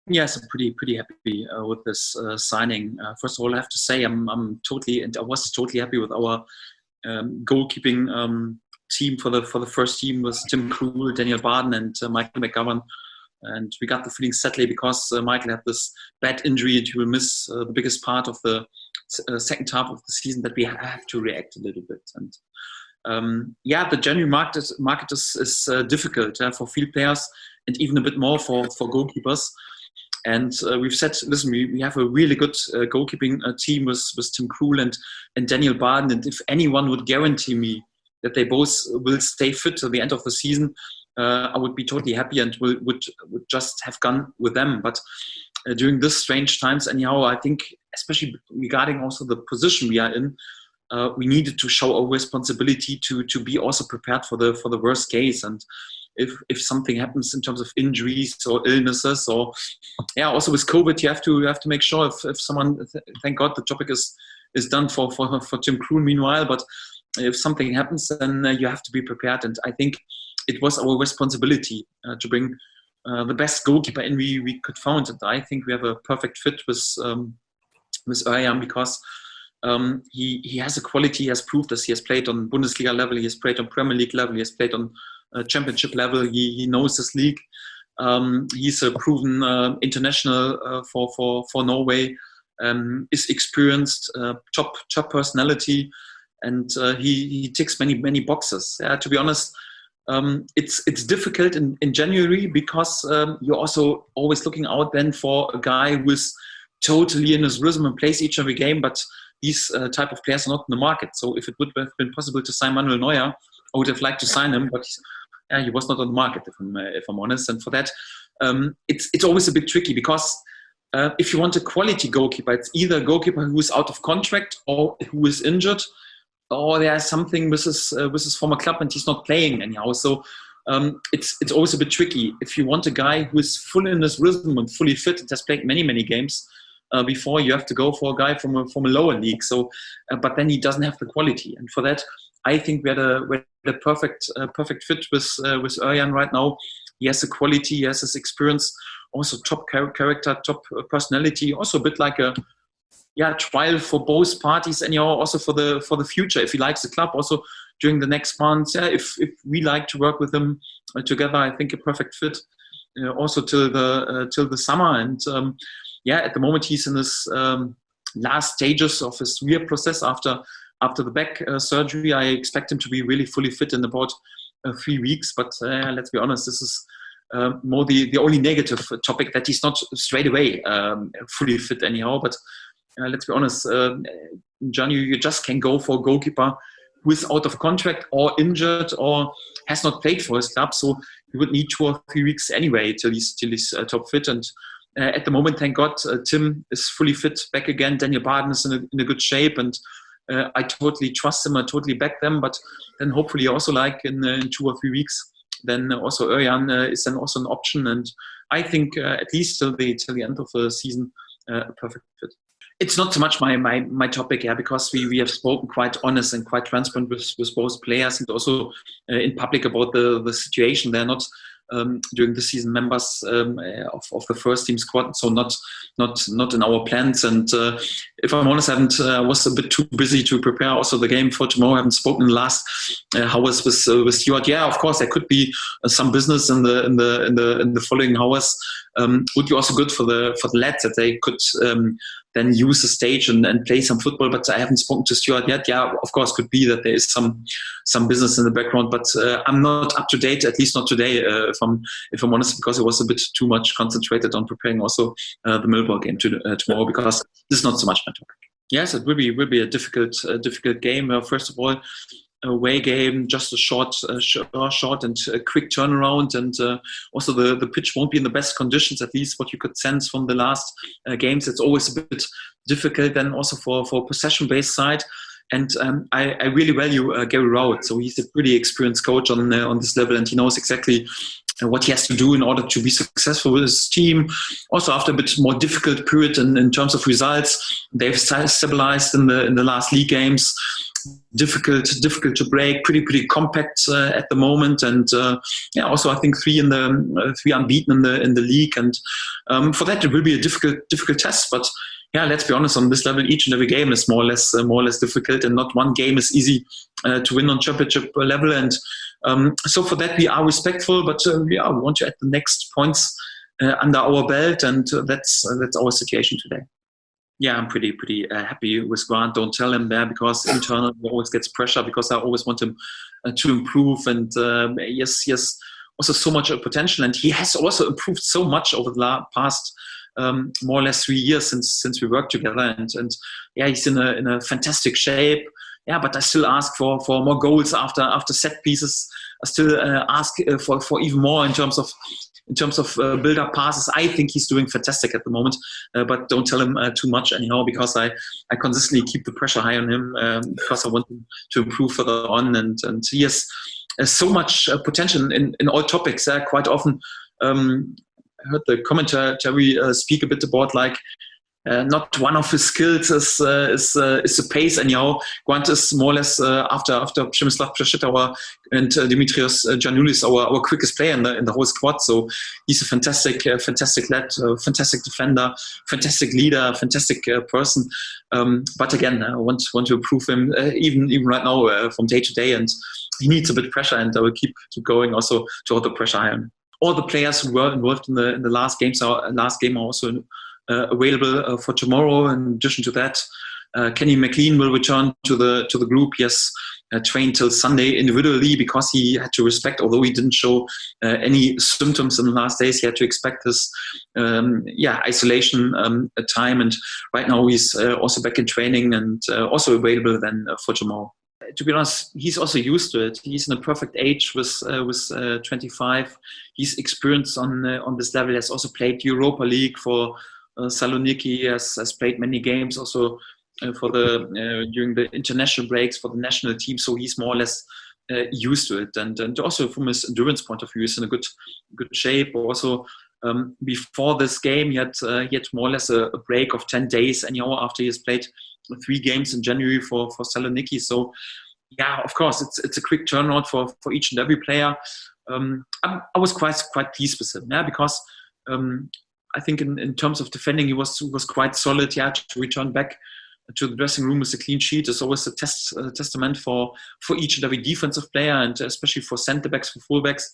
Yes, I'm pretty happy with this signing. First of all, I have to say I'm totally, and I was totally happy with our goalkeeping team for the first team with Tim Krul, Daniel Barden, and Michael McGovern. And we got the feeling sadly because Michael had this bad injury and he will miss the biggest part of the second half of the season, that we have to react a little bit. And the January market is difficult for field players and even a bit more for goalkeepers. And we've said, listen, we have a really good goalkeeping team with Tim Krul and Daniel Barden. And if anyone would guarantee me that they both will stay fit till the end of the season, I would be totally happy and would just have gone with them. But during this strange times, anyhow, I think, especially regarding also the position we are in, we needed to show our responsibility to be also prepared for the worst case. And if something happens in terms of injuries or illnesses, or also with COVID, you have to make sure if someone, thank God the topic is done for Tim Krul meanwhile, but if something happens, then you have to be prepared. And I think it was our responsibility to bring the best goalkeeper in we could find. And I think we have a perfect fit with Orjan, because he has a quality. He has proved this. He has played on Bundesliga level. He has played on Premier League level. He has played on Championship level. He knows this league. He's a proven international for Norway. Is experienced, top personality, and he ticks many boxes. To be honest, it's difficult in January because you're also always looking out then for a guy who is totally in his rhythm and plays each and every game, but these type of players are not in the market. So if it would have been possible to sign Manuel Neuer, I would have liked to sign him, but he was not on the market, if I'm honest. And for that, it's always a bit tricky, because if you want a quality goalkeeper, it's either a goalkeeper who is out of contract or who is injured, or there's something with his former club and he's not playing anyhow. So it's always a bit tricky. If you want a guy who is full in his rhythm and fully fit and has played many games before, you have to go for a guy from a lower league. So, but then he doesn't have the quality. And for that, I think we had a perfect fit with Orjan right now. He has the quality, he has his experience, also top character, top personality, also a bit like a trial for both parties, and also for the future. If he likes the club, also during the next months, if we like to work with him together, I think a perfect fit. Also till the summer, and at the moment he's in his last stages of his rehab process after the back surgery. I expect him to be really fully fit in about 3 weeks. But let's be honest, this is more the only negative topic, that he's not straight away fully fit anyhow. But let's be honest, Johnny, you just can go for a goalkeeper who is out of contract or injured or has not played for his club. So you would need 2 or 3 weeks anyway till he's top fit. And at the moment, thank God, Tim is fully fit back again. Daniel Barden is in a good shape, and I totally trust him. I totally back them. But then hopefully also like in 2 or 3 weeks, then also Orjan is then also an option. And I think at least till the end of the season, a perfect fit. It's not so much my topic, because we have spoken quite honest and quite transparent with both players, and also in public about the situation. They're not during the season members of the first team squad, so not in our plans. And if I'm honest, I was a bit too busy to prepare also the game for tomorrow. I haven't spoken in the last hours with Stuart. Yeah, of course there could be some business in the following hours. Would be also good for the lads, that they could then use the stage and play some football. But I haven't spoken to Stuart yet. Yeah, of course, could be that there is some business in the background, but I'm not up to date, at least not today, if I'm honest, because it was a bit too much concentrated on preparing also the Millwall game tomorrow, because this is not so much my topic. Yes, it will be a difficult game. First of all, away game, just a short and quick turnaround, and also the pitch won't be in the best conditions, at least what you could sense from the last games. It's always a bit difficult then also for possession-based side. And I really value Gary Rowett. So he's a pretty experienced coach on this level, and he knows exactly what he has to do in order to be successful with his team. Also, after a bit more difficult period in terms of results, they've stabilized in the last league games. difficult to break, pretty compact at the moment, and also I think three unbeaten in the league, and for that it will be a difficult test. But yeah, let's be honest, on this level, each and every game is more or less difficult, and not one game is easy to win on championship level. And so for that we are respectful, but we want to add the next points under our belt, and that's our situation today. Yeah, I'm pretty happy with Grant. Don't tell him there, because internally he always gets pressure, because I always want him to improve. And yes, also so much potential, and he has also improved so much over the past more or less 3 years since we worked together. And yeah, he's in a fantastic shape. Yeah, but I still ask for more goals after set pieces. I still ask for even more in terms of build-up passes. I think he's doing fantastic at the moment, but don't tell him too much anyhow, because I consistently keep the pressure high on him, because I want him to improve further on, and he has so much potential in all topics. Quite often I heard the commentary speak a bit about like not one of his skills is the pace anyhow. Grant is more or less after Przemysław Przeszyta and Dimitrios Giannoulis our quickest player in the whole squad. So he's a fantastic lad, fantastic defender, fantastic leader, fantastic person. But again, I want to improve him even right now from day to day, and he needs a bit of pressure, and I will keep going also to hold the pressure high on him. All the players who were involved in the last game are also available for tomorrow. In addition to that, Kenny McLean will return to the group. He has trained till Sunday individually, because he had to respect, although he didn't show any symptoms in the last days, he had to expect this isolation time. And right now he's also back in training, and also available then for tomorrow. To be honest, he's also used to it. He's in a perfect age with 25. He's experienced on this level. He has also played Europa League for Saloniki, has played many games also during the international breaks for the national team. So he's more or less used to it, and also from his endurance point of view, he's in a good shape. Also, before this game, he had more or less a break of 10 days anyhow, after he has played 3 games in January for Saloniki. So yeah, of course, it's a quick turnaround for each and every player. I was quite pleased with him, because I think in terms of defending, he was quite solid. Yeah, to return back to the dressing room with a clean sheet is always a testament for each and every defensive player, and especially for centre backs, for full backs.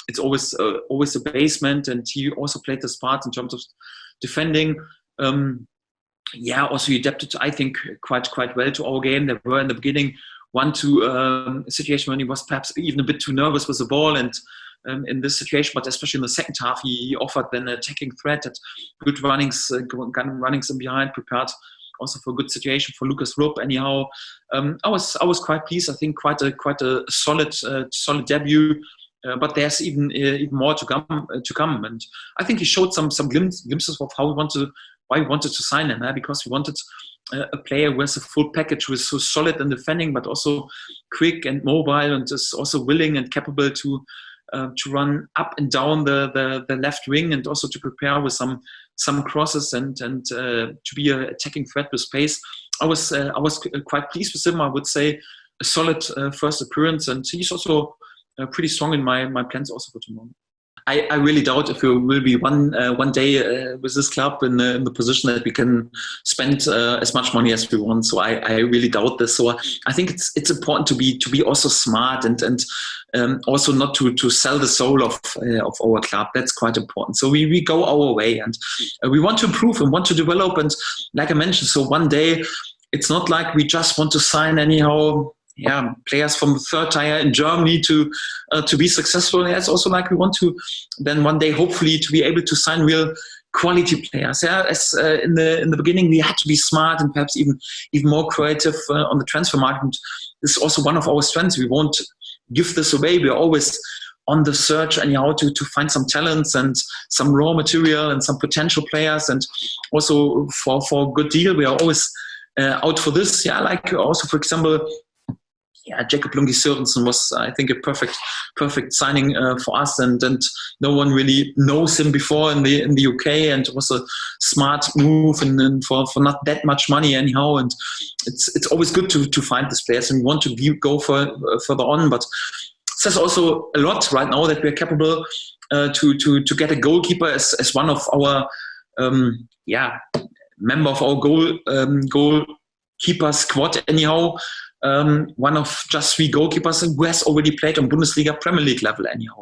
It's always a basement, and he also played his part in terms of defending. Also he adapted, I think, quite well to our game. There were in the beginning 1-2 situation when he was perhaps even a bit too nervous with the ball, and in this situation, but especially in the second half, he offered then an attacking threat, at good runnings in behind, prepared also for a good situation for Lucas Rupp. Anyhow, I was quite pleased. I think quite a solid debut. But there's even more to come, and I think he showed some glimpses of why we wanted to sign him, because we wanted a player who has a full package, who is so solid in defending, but also quick and mobile, and is also willing and capable to run up and down the left wing, and also to prepare with some crosses and to be an attacking threat with pace. I was quite pleased with him. I would say a solid first appearance, and he's also pretty strong in my plans also for tomorrow. I really doubt if we will be one day with this club in the position that we can spend as much money as we want. So I really doubt this. So I think it's important to be also smart and also not to sell the soul of our club. That's quite important. So we go our way, and we want to improve and want to develop. And like I mentioned, so one day it's not like we just want to sign anyhow. Yeah, players from the third tier in Germany to be successful. Yeah, it's also like we want to then one day hopefully to be able to sign real quality players. Yeah, as in the beginning we had to be smart and perhaps even more creative on the transfer market. This is also one of our strengths. We won't give this away. We are always on the search anyhow to find some talents and some raw material and some potential players, and also for a good deal. We are always out for this. Yeah, like also for example, yeah, Jacob Lungi Sørensen was, I think, a perfect signing for us, and no one really knows him before in the UK, and it was a smart move, and for not that much money anyhow. And it's always good to find these players, and we want to go further on. But it says also a lot right now that we're capable to get a goalkeeper as one of our member of our goalkeeper squad anyhow. One of just 3 goalkeepers who has already played on Bundesliga, Premier League level anyhow,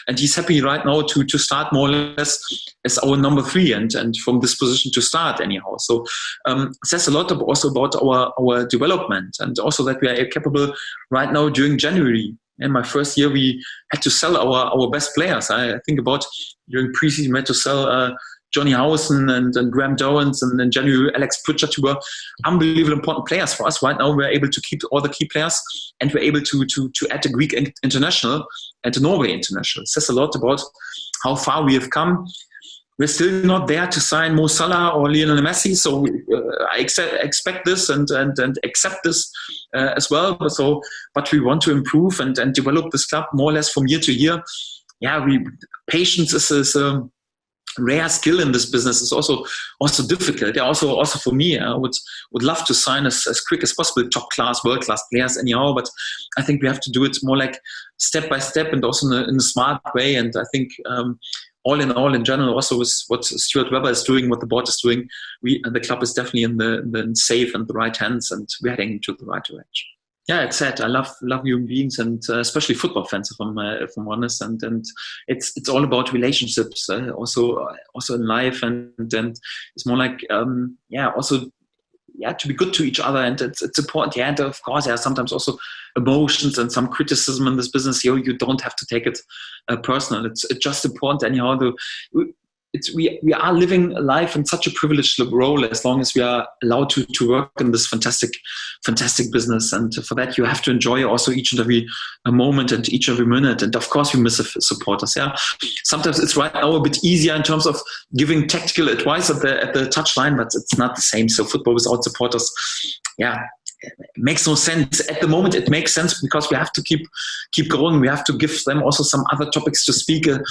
and he's happy right now to start more or less as our number 3 and from this position to start anyhow. So it says a lot also about our development, and also that we are capable right now during January. In my first year, we had to sell our best players. I think about during preseason, we had to sell Johnny Howson and Graham Dowens, and then January Alex Pritchard, who were unbelievable important players for us. Right now, we're able to keep all the key players, and we're able to add a Greek international and a Norway international. It says a lot about how far we have come. We're still not there to sign Mo Salah or Lionel Messi, so I expect this and accept this as well. But we want to improve and develop this club more or less from year to year. Yeah, patience is a rare skill in this business. Is also difficult. Yeah, also for me, I would love to sign as quick as possible top class, world class players anyhow. But I think we have to do it more like step by step, and also in a smart way. And I think all in general, also with what Stuart Webber is doing, what the board is doing, the club is definitely in the safe and the right hands, and we're heading into the right direction. Yeah, it's sad. I love human beings, and especially football fans, if I'm honest. And it's all about relationships, also in life, and it's more like to be good to each other, and it's important. Yeah, and of course, there are sometimes also emotions and some criticism in this business. You don't have to take it personal. It's just important anyhow. We are living life in such a privileged role as long as we are allowed to work in this fantastic business. And for that, you have to enjoy also each and every moment and each and every minute. And of course, we miss supporters. Yeah, sometimes it's right now a bit easier in terms of giving tactical advice at the touchline, but it's not the same. So football without supporters, yeah, it makes no sense. At the moment, it makes sense because we have to keep going. We have to give them also some other topics to speak, and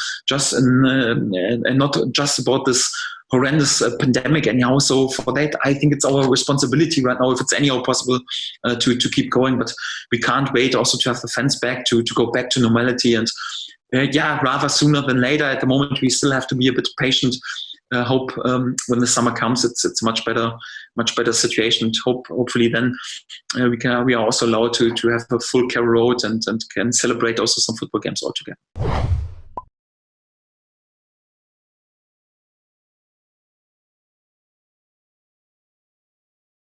not just about this horrendous pandemic anyhow. So for that, I think it's our responsibility right now, if it's anyhow possible, to keep going. But we can't wait also to have the fans back, to go back to normality, and rather sooner than later. At the moment, we still have to be a bit patient. Hope when the summer comes, it's a much better situation. Hopefully then we are also allowed to have a full Carrow Road and can celebrate also some football games all together.